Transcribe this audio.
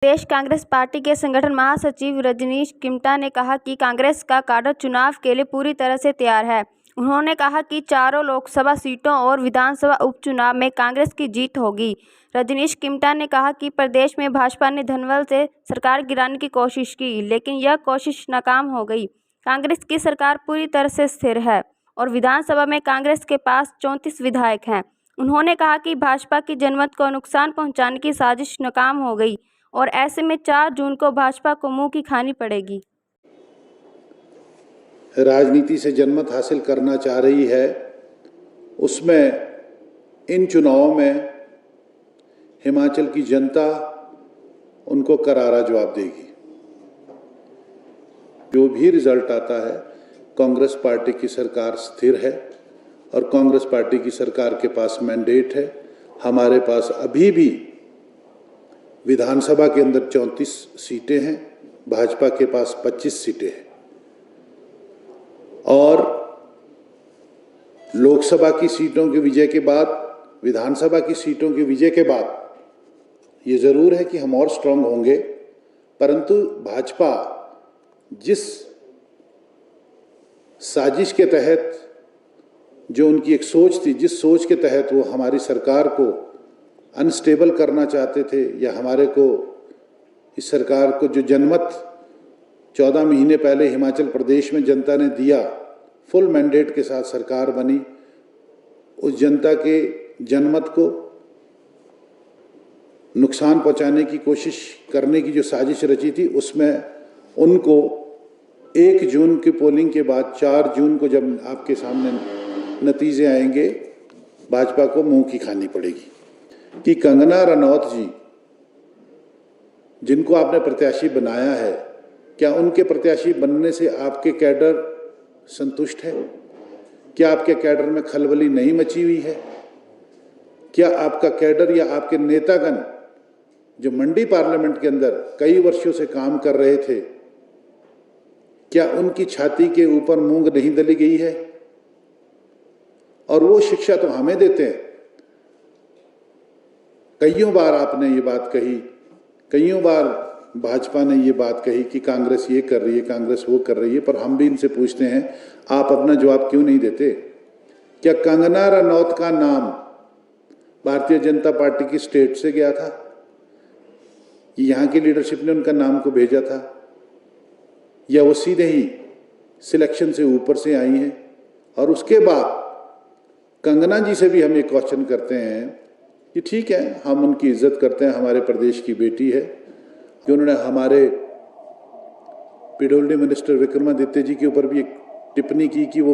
प्रदेश Congress party के संगठन महासचिव रजनीश किमटा ने कहा कि कांग्रेस का काडर चुनाव के लिए पूरी तरह से तैयार है। उन्होंने कहा कि चारों लोकसभा सीटों और विधानसभा उपचुनाव में कांग्रेस की जीत होगी। रजनीश किमटा ने कहा कि प्रदेश में भाजपा ने धनबल से सरकार गिराने की कोशिश की, लेकिन यह कोशिश नाकाम हो गई। कांग्रेस की सरकार पूरी तरह से स्थिर है और विधानसभा में कांग्रेस के पास 34 विधायक हैं। उन्होंने कहा कि भाजपा की जनमत को नुकसान पहुंचाने की साजिश नाकाम हो गई और ऐसे में 4 जून को भाजपा को मुंह की खानी पड़ेगी। राजनीति से जनमत हासिल करना चाह रही है, उसमें इन चुनावों में हिमाचल की जनता उनको करारा जवाब देगी। जो भी रिजल्ट आता है, कांग्रेस पार्टी की सरकार स्थिर है और कांग्रेस पार्टी की सरकार के पास मैंडेट है। हमारे पास अभी भी विधानसभा के अंदर 34 सीटें हैं, भाजपा के पास 25 सीटें हैं और लोकसभा की सीटों के विजय के बाद, विधानसभा की सीटों के विजय के बाद ये जरूर है कि हम और स्ट्रांग होंगे, परंतु भाजपा जिस साजिश के तहत, जो उनकी एक सोच थी, जिस सोच के तहत वो हमारी सरकार को अनस्टेबल करना चाहते थे, या हमारे को, इस सरकार को जो जनमत 14 महीने पहले हिमाचल प्रदेश में जनता ने दिया, फुल मैंडेट के साथ सरकार बनी, उस जनता के जनमत को नुकसान पहुंचाने की कोशिश करने की जो साजिश रची थी, उसमें उनको 1 जून की पोलिंग के बाद 4 जून को जब आपके सामने नतीजे आएंगे, भाजपा को मुंह की खानी पड़ेगी। कि कंगना रनौत जी, जिनको आपने प्रत्याशी बनाया है, क्या उनके प्रत्याशी बनने से आपके कैडर संतुष्ट है? क्या आपके कैडर में खलबली नहीं मची हुई है? क्या आपका कैडर या आपके नेतागण जो मंडी पार्लियामेंट के अंदर कई वर्षों से काम कर रहे थे, क्या उनकी छाती के ऊपर मूंग नहीं दली गई है? और वो शिक्षा तो हमें देते हैं। कईयों बार आपने ये बात कही, कईयों बार भाजपा ने ये बात कही कि कांग्रेस ये कर रही है, कांग्रेस वो कर रही है, पर हम भी इनसे पूछते हैं, आप अपना जवाब क्यों नहीं देते? क्या कंगना रनौत का नाम भारतीय जनता पार्टी की स्टेट से गया था? यहाँ की लीडरशिप ने उनका नाम को भेजा था, या वो सीधे ही सिलेक्शन से ऊपर से आई हैं? और उसके बाद कंगना जी से भी हम ये क्वेश्चन करते हैं कि ठीक है, हम उनकी इज्जत करते हैं, हमारे प्रदेश की बेटी है, कि उन्होंने हमारे पीडब्ल्यूडी मिनिस्टर विक्रमादित्य जी के ऊपर भी एक टिप्पणी की कि वो